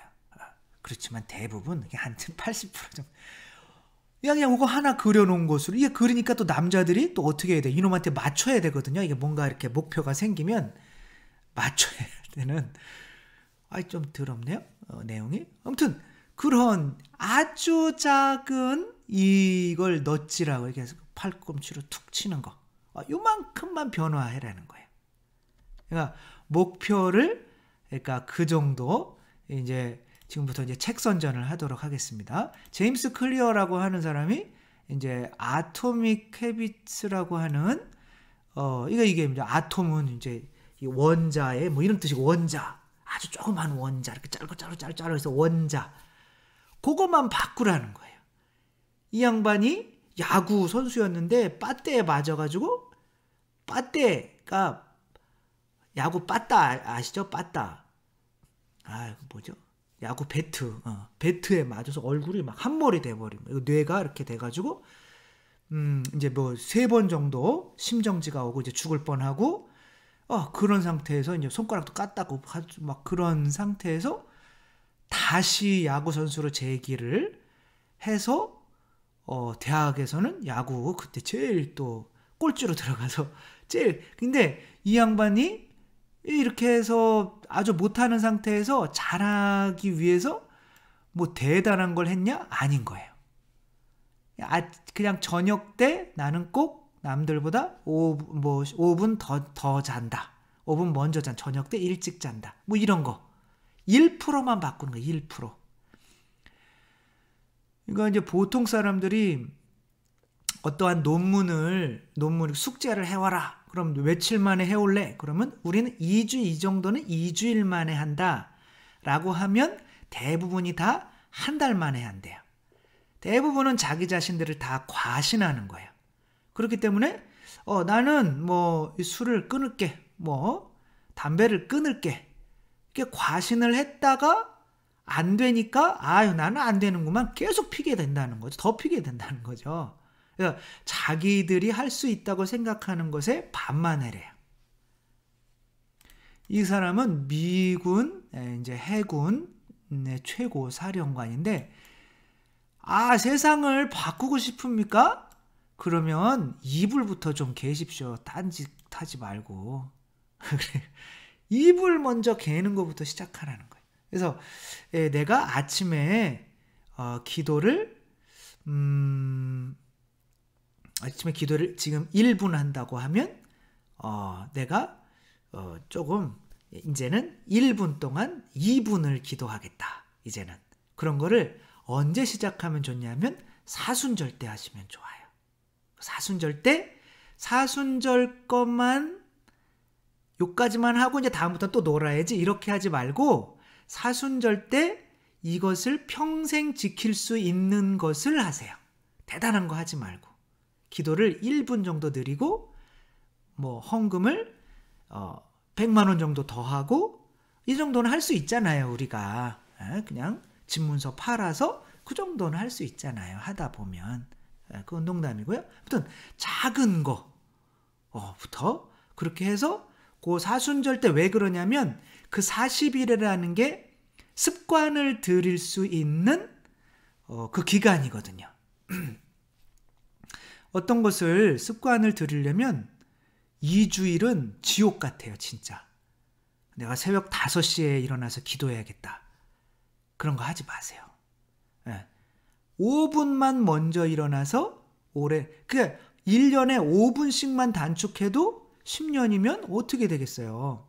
그렇지만 대부분 한 80% 정도. 그냥 이거 하나 그려놓은 것으로 이게 그러니까 또 남자들이 또 어떻게 해야 돼? 이놈한테 맞춰야 되거든요. 이게 뭔가 이렇게 목표가 생기면 맞춰야 되는. 좀 더럽네요. 내용이. 아무튼 그런 아주 작은 이걸 넣지라고 이렇게 해서 팔꿈치로 툭 치는 거. 요만큼만 변화해라는 거예요. 그러니까 목표를 그러니까 그 정도 이제 지금부터 이제 책 선전을 하도록 하겠습니다. 제임스 클리어라고 하는 사람이 이제 아토믹 헤비츠라고 하는 이게 이제 아톰은 이제 이 원자의 뭐 이런 뜻이고 원자 아주 조그만 원자 이렇게 짜르고 해서 원자 그것만 바꾸라는 거예요. 이 양반이 야구 선수였는데 빠떼에 맞아가지고 빠떼가 야구 빠따 아시죠? 빠따. 뭐죠? 야구 배트에 맞아서 얼굴이 막 한몰이 돼버린 거예요. 뇌가 이렇게 돼가지고 이제 뭐 3번 정도 심정지가 오고 이제 죽을 뻔하고 그런 상태에서 이제 손가락도 깠다고 막 그런 상태에서 다시 야구 선수로 재기를 해서 대학에서는 야구 그때 제일 또 꼴찌로 들어가서 근데 이 양반이 이렇게 해서 아주 못하는 상태에서 잘하기 위해서 뭐 대단한 걸 했냐? 아닌 거예요. 그냥 저녁 때 나는 꼭 남들보다 5분 더 잔다. 5분 먼저 저녁 때 일찍 잔다. 뭐 이런 거. 1%만 바꾸는 거예요. 1%. 이거 이제 보통 사람들이 어떠한 논문을 숙제를 해와라. 그럼 며칠 만에 해올래? 그러면 우리는 2주 이 정도는 2주일 만에 한다. 라고 하면 대부분이 다 한 달 만에 한대요. 대부분은 자기 자신들을 다 과신하는 거예요. 그렇기 때문에 나는 뭐 술을 끊을게. 뭐 담배를 끊을게. 이렇게 과신을 했다가 안 되니까 나는 안 되는구만. 계속 피게 된다는 거죠. 더 피게 된다는 거죠. 그러니까 자기들이 할 수 있다고 생각하는 것에 반만해래요. 이 사람은 미군 이제 해군의 최고 사령관인데 세상을 바꾸고 싶습니까? 그러면 이불부터 좀 개십시오. 딴짓하지 말고. 이불 먼저 개는 것부터 시작하라는 거예요. 그래서 내가 아침에 기도를 지금 1분 한다고 하면 내가 조금 이제는 1분 동안 2분을 기도하겠다. 이제는 그런 거를 언제 시작하면 좋냐면 사순절 때 하시면 좋아요. 사순절 때 사순절 것만 요까지만 하고 이제 다음부터 또 놀아야지 이렇게 하지 말고 사순절 때 이것을 평생 지킬 수 있는 것을 하세요. 대단한 거 하지 말고 기도를 1분 정도 드리고 뭐 헌금을 100만 원 정도 더 하고 이 정도는 할 수 있잖아요. 우리가 그냥 집문서 팔아서 그 정도는 할 수 있잖아요. 하다 보면 그건 농담이고요. 아무튼 작은 거부터 그렇게 해서 그 사순절 때 왜 그러냐면 그 40일이라는 게 습관을 들일 수 있는 그 기간이거든요. 어떤 것을 습관을 들이려면 2주일은 지옥 같아요. 진짜. 내가 새벽 5시에 일어나서 기도해야겠다. 그런 거 하지 마세요. 5분만 먼저 일어나서 1년에 5분씩만 단축해도 10년이면 어떻게 되겠어요?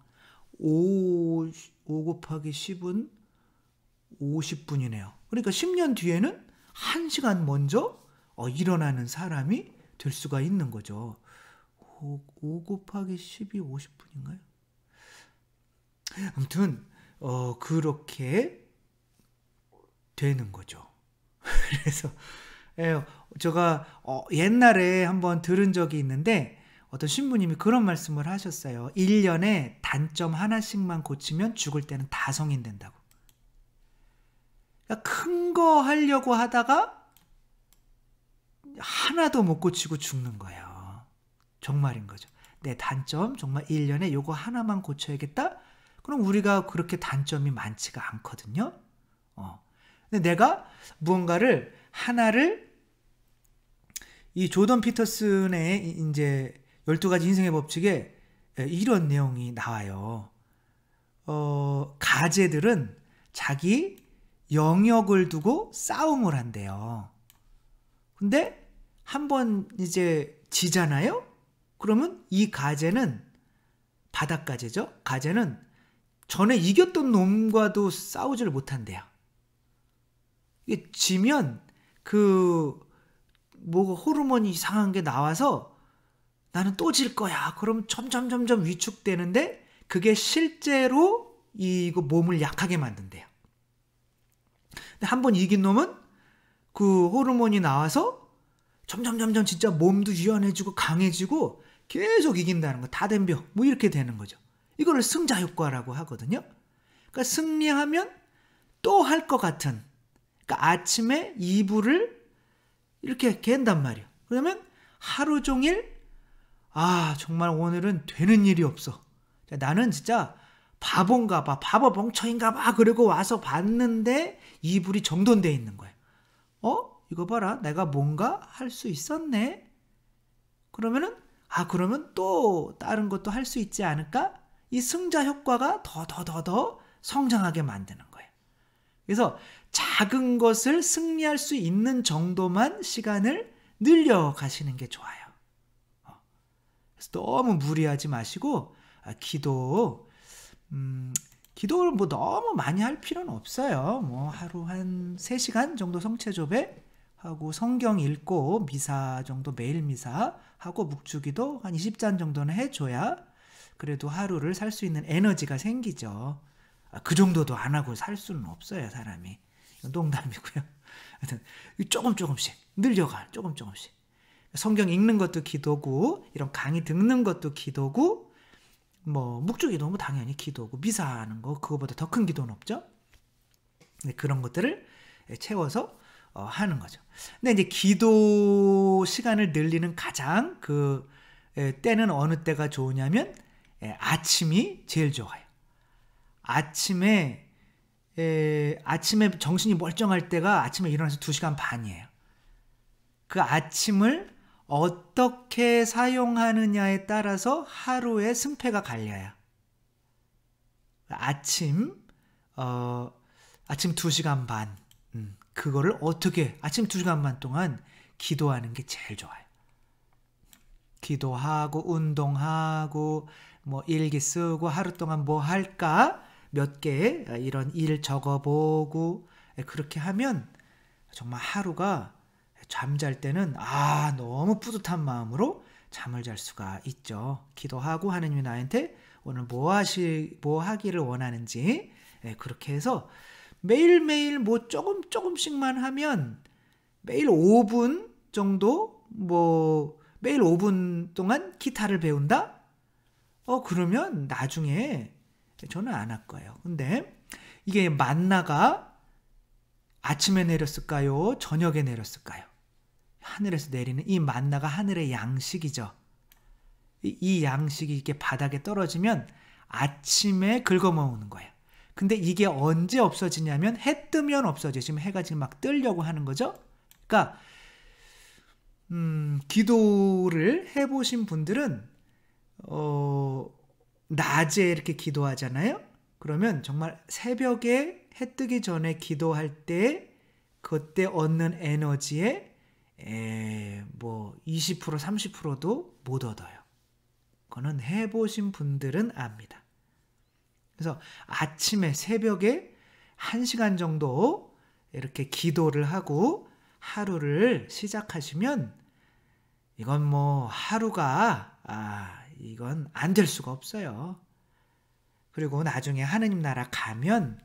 5 곱하기 10은 50분이네요. 그러니까 10년 뒤에는 1시간 먼저 일어나는 사람이 될 수가 있는 거죠. 5 곱하기 10이 50분인가요? 아무튼 그렇게 되는 거죠. 그래서 제가 옛날에 한번 들은 적이 있는데 어떤 신부님이 그런 말씀을 하셨어요. 1년에 단점 하나씩만 고치면 죽을 때는 다 성인 된다고. 그러니까 큰 거 하려고 하다가 하나도 못 고치고 죽는 거예요. 정말인 거죠. 내 단점 정말 1년에 요거 하나만 고쳐야겠다? 그럼 우리가 그렇게 단점이 많지가 않거든요. 근데 내가 무언가를 하나를 이 조던 피터슨의 이제 12가지 인생의 법칙에 이런 내용이 나와요. 가재들은 자기 영역을 두고 싸움을 한대요. 근데 한번 이제 지잖아요? 그러면 이 가재는 바닷가재죠? 가재는 전에 이겼던 놈과도 싸우지를 못한대요. 이게 지면 호르몬이 이상한 게 나와서 나는 또 질 거야. 그럼 점점 위축되는데 그게 실제로 이거 몸을 약하게 만든대요. 근데 한번 이긴 놈은 그 호르몬이 나와서 점점 진짜 몸도 유연해지고 강해지고 계속 이긴다는 거. 다 덤벼. 뭐 이렇게 되는 거죠. 이거를 승자 효과라고 하거든요. 그러니까 승리하면 또 할 것 같은. 그러니까 아침에 이불을 이렇게 갠단 말이에요. 그러면 하루 종일 정말 오늘은 되는 일이 없어. 나는 진짜 바본가 봐. 바보 멍청인가 봐. 그리고 와서 봤는데 이불이 정돈되어 있는 거예요. 이거 봐라. 내가 뭔가 할 수 있었네. 그러면 또 다른 것도 할 수 있지 않을까? 이 승자 효과가 더 성장하게 만드는 거예요. 그래서 작은 것을 승리할 수 있는 정도만 시간을 늘려가시는 게 좋아요. 그래서 너무 무리하지 마시고 기도를 뭐 너무 많이 할 필요는 없어요. 뭐 하루 한 3시간 정도 성체조배 하고 성경 읽고 미사 정도 매일 미사 하고 묵주기도 한 20잔 정도는 해줘야 그래도 하루를 살 수 있는 에너지가 생기죠. 그 정도도 안 하고 살 수는 없어요, 사람이. 농담이고요. 하여튼 조금씩 늘려가. 조금씩. 성경 읽는 것도 기도고 이런 강의 듣는 것도 기도고 뭐 묵주기도 뭐 당연히 기도고 미사하는 거 그거보다 더 큰 기도는 없죠. 그런 것들을 채워서 하는 거죠. 근데 이제 기도 시간을 늘리는 가장 때는 어느 때가 좋으냐면 아침이 제일 좋아요. 아침에 정신이 멀쩡할 때가 아침에 일어나서 2시간 반이에요. 그 아침을 어떻게 사용하느냐에 따라서 하루의 승패가 갈려요. 아침 2시간 반. 그거를 어떻게 아침 2시간 반 동안 기도하는 게 제일 좋아요. 기도하고 운동하고 뭐 일기 쓰고 하루 동안 뭐 할까 몇 개 이런 일 적어보고 그렇게 하면 정말 하루가 잠잘 때는 너무 뿌듯한 마음으로 잠을 잘 수가 있죠. 기도하고 하느님이 나한테 오늘 뭐 하기를 원하는지 그렇게 해서 매일매일 뭐 조금씩만 하면 매일 5분 정도 매일 5분 동안 기타를 배운다? 그러면 나중에 저는 안 할 거예요. 근데 이게 만나가 아침에 내렸을까요? 저녁에 내렸을까요? 하늘에서 내리는 이 만나가 하늘의 양식이죠. 이 양식이 이렇게 바닥에 떨어지면 아침에 긁어먹는 거예요. 근데 이게 언제 없어지냐면 해 뜨면 없어져요. 지금 해가 지금 막 뜨려고 하는 거죠. 그러니까 기도를 해보신 분들은 낮에 이렇게 기도하잖아요. 그러면 정말 새벽에 해 뜨기 전에 기도할 때 그때 얻는 에너지에 뭐 20% 30%도 못 얻어요. 그거는 해보신 분들은 압니다. 그래서 아침에 새벽에 1시간 정도 이렇게 기도를 하고 하루를 시작하시면 이건 뭐 하루가 이건 안 될 수가 없어요. 그리고 나중에 하느님 나라 가면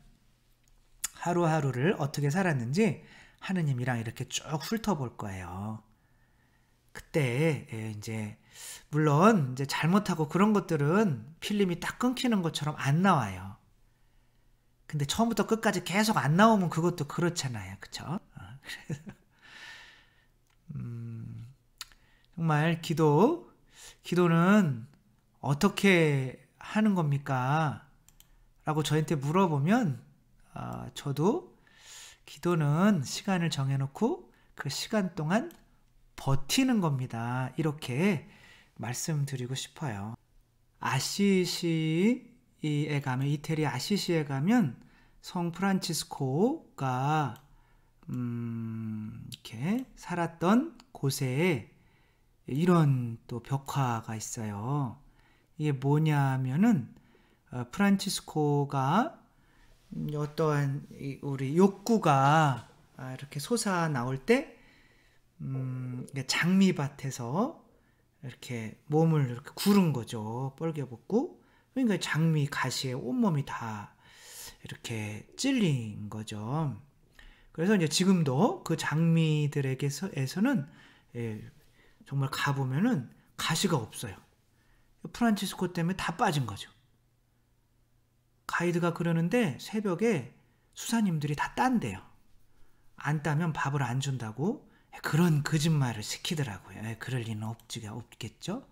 하루하루를 어떻게 살았는지 하느님이랑 이렇게 쭉 훑어볼 거예요. 그때 이제 물론 이제 잘못하고 그런 것들은 필름이 딱 끊기는 것처럼 안 나와요. 근데 처음부터 끝까지 계속 안 나오면 그것도 그렇잖아요. 그쵸? 정말 기도는 어떻게 하는 겁니까? 라고 저한테 물어보면 저도 기도는 시간을 정해놓고 그 시간 동안 버티는 겁니다. 이렇게 말씀드리고 싶어요. 아시시에 가면, 이태리 아시시에 가면 성 프란치스코가 이렇게 살았던 곳에 이런 또 벽화가 있어요. 이게 뭐냐면은 프란치스코가 어떠한 우리 욕구가 이렇게 솟아 나올 때 장미밭에서 이렇게 몸을 이렇게 구른 거죠. 뻘개벗고. 그러니까 장미 가시에 온몸이 다 이렇게 찔린 거죠. 그래서 이제 지금도 그 장미들에게서는 정말 가보면은 가시가 없어요. 프란치스코 때문에 다 빠진 거죠. 가이드가 그러는데 새벽에 수사님들이 다 딴대요. 안 따면 밥을 안 준다고 그런 거짓말을 시키더라고요. 그럴 리는 없겠죠.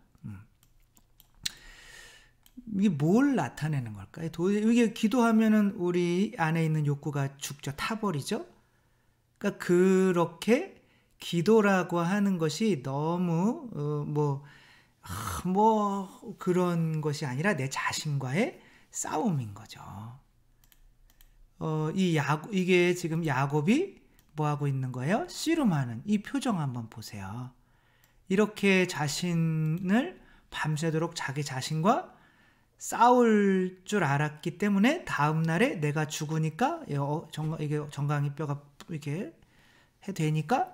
이게 뭘 나타내는 걸까요? 이게 기도하면은 우리 안에 있는 욕구가 죽죠. 타버리죠. 그러니까 그렇게 기도라고 하는 것이 너무 그런 것이 아니라 내 자신과의 싸움인 거죠. 이게 지금 야곱이 뭐 하고 있는 거예요? 씨름하는 이 표정 한번 보세요. 이렇게 자신을 밤새도록 자기 자신과 싸울 줄 알았기 때문에 다음 날에 내가 죽으니까 이게 정강이 뼈가 이렇게 되니까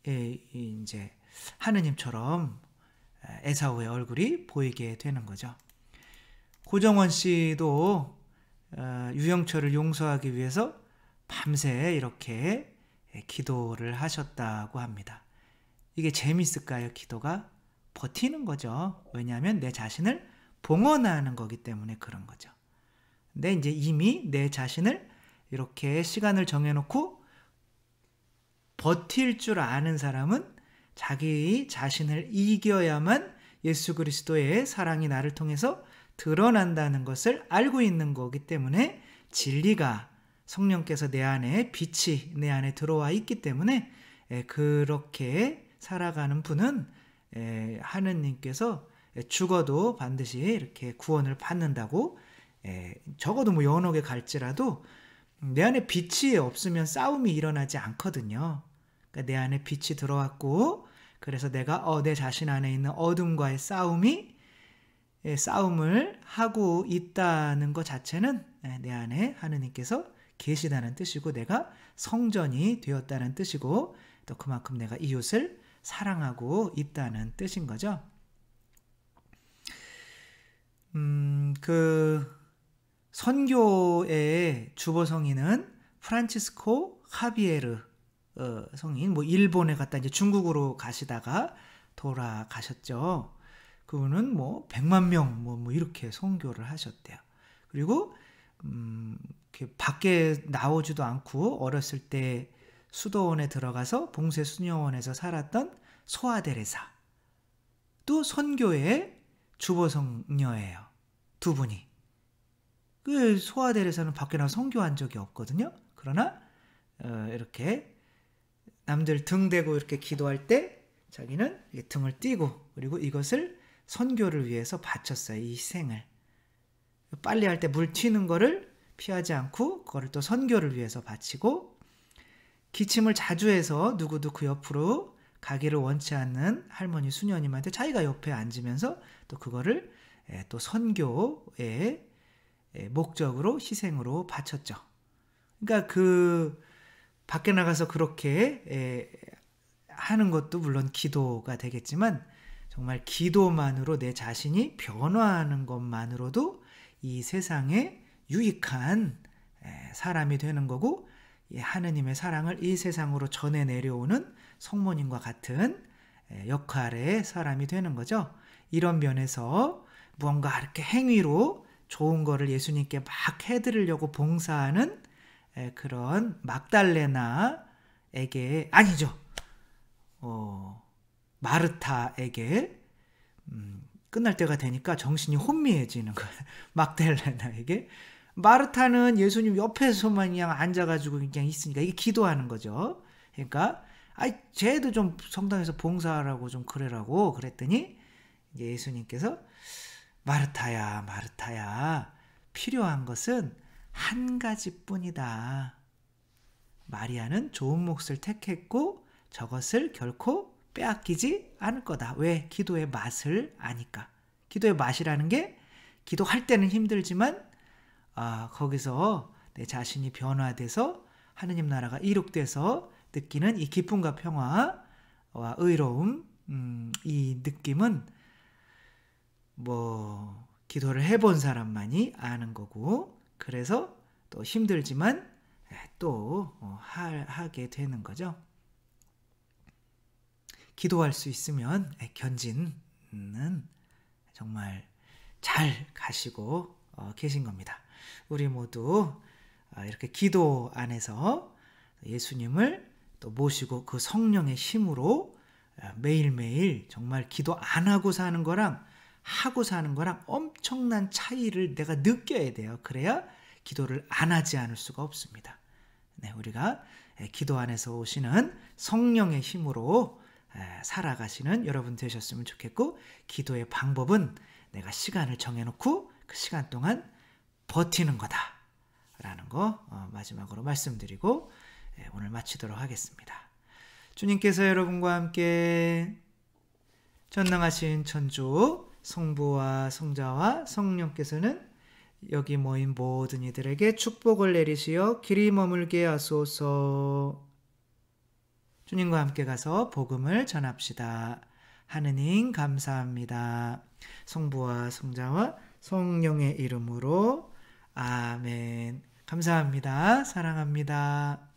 이제 하느님처럼 에사우의 얼굴이 보이게 되는 거죠. 고정원 씨도 유영철을 용서하기 위해서 밤새 이렇게 기도를 하셨다고 합니다. 이게 재밌을까요? 기도가 버티는 거죠. 왜냐하면 내 자신을 봉헌하는 거기 때문에 그런 거죠. 근데 이제 이미 내 자신을 이렇게 시간을 정해놓고 버틸 줄 아는 사람은 자기 자신을 이겨야만 예수 그리스도의 사랑이 나를 통해서 드러난다는 것을 알고 있는 거기 때문에 진리가 성령께서 내 안에 빛이 내 안에 들어와 있기 때문에 그렇게 살아가는 분은 하느님께서 죽어도 반드시 이렇게 구원을 받는다고 적어도 뭐 연옥에 갈지라도 내 안에 빛이 없으면 싸움이 일어나지 않거든요. 그러니까 내 안에 빛이 들어왔고 그래서 내가 내 자신 안에 있는 어둠과의 싸움을 하고 있다는 것 자체는 내 안에 하느님께서 계시다는 뜻이고 내가 성전이 되었다는 뜻이고 또 그만큼 내가 이웃을 사랑하고 있다는 뜻인 거죠. 그 선교의 주보성인은 프란치스코 하비에르 성인, 일본에 갔다 이제 중국으로 가시다가 돌아가셨죠. 그분은 100만 명 이렇게 선교를 하셨대요. 그리고 이렇게 밖에 나오지도 않고 어렸을 때 수도원에 들어가서 봉쇄 수녀원에서 살았던 소아데레사 또 선교의 주보성녀예요. 두 분이. 그 소아데레사는 밖에 나가 선교한 적이 없거든요. 그러나 이렇게 남들 등 대고 이렇게 기도할 때 자기는 등을 띄고 그리고 이것을 선교를 위해서 바쳤어요. 이 희생을. 빨리 할 때 물 튀는 거를 피하지 않고 그거를 또 선교를 위해서 바치고 기침을 자주 해서 누구도 그 옆으로 가기를 원치 않는 할머니 수녀님한테 자기가 옆에 앉으면서 또 그거를 또 선교의 목적으로 희생으로 바쳤죠. 그러니까 그 밖에 나가서 그렇게 하는 것도 물론 기도가 되겠지만 정말 기도만으로 내 자신이 변화하는 것만으로도 이 세상에 유익한 사람이 되는 거고, 하느님의 사랑을 이 세상으로 전해 내려오는 성모님과 같은 역할의 사람이 되는 거죠. 이런 면에서 무언가 이렇게 행위로 좋은 거를 예수님께 막 해드리려고 봉사하는 그런 막달레나에게, 아니죠, 마르타에게 끝날 때가 되니까 정신이 혼미해지는 거예요. 막달레나에게. 마르타는 예수님 옆에서만 그냥 앉아가지고 그냥 있으니까 이게 기도하는 거죠. 그러니까 쟤도 좀 성당에서 봉사하라고 좀 그래라고 그랬더니 예수님께서 마르타야, 마르타야, 필요한 것은 한 가지뿐이다. 마리아는 좋은 몫을 택했고 저것을 결코 빼앗기지 않을 거다. 왜? 기도의 맛을 아니까. 기도의 맛이라는 게 기도할 때는 힘들지만 거기서 내 자신이 변화돼서 하느님 나라가 이룩돼서 느끼는 이 기쁨과 평화와 의로움, 이 느낌은 기도를 해본 사람만이 아는 거고, 그래서 또 힘들지만 또 하게 되는 거죠. 기도할 수 있으면 견진은 정말 잘 가시고 계신 겁니다. 우리 모두 이렇게 기도 안에서 예수님을 또 모시고 그 성령의 힘으로 매일매일 정말 기도 안 하고 사는 거랑 하고 사는 거랑 엄청난 차이를 내가 느껴야 돼요. 그래야 기도를 안 하지 않을 수가 없습니다. 우리가 기도 안에서 오시는 성령의 힘으로 살아가시는 여러분 되셨으면 좋겠고, 기도의 방법은 내가 시간을 정해놓고 그 시간 동안 버티는 거다 라는 거 마지막으로 말씀드리고 오늘 마치도록 하겠습니다. 주님께서 여러분과 함께 전능하신 천주 성부와 성자와 성령께서는 여기 모인 모든 이들에게 축복을 내리시어 길이 머물게 하소서. 주님과 함께 가서 복음을 전합시다. 하느님 감사합니다. 성부와 성자와 성령의 이름으로 아멘. 감사합니다. 사랑합니다.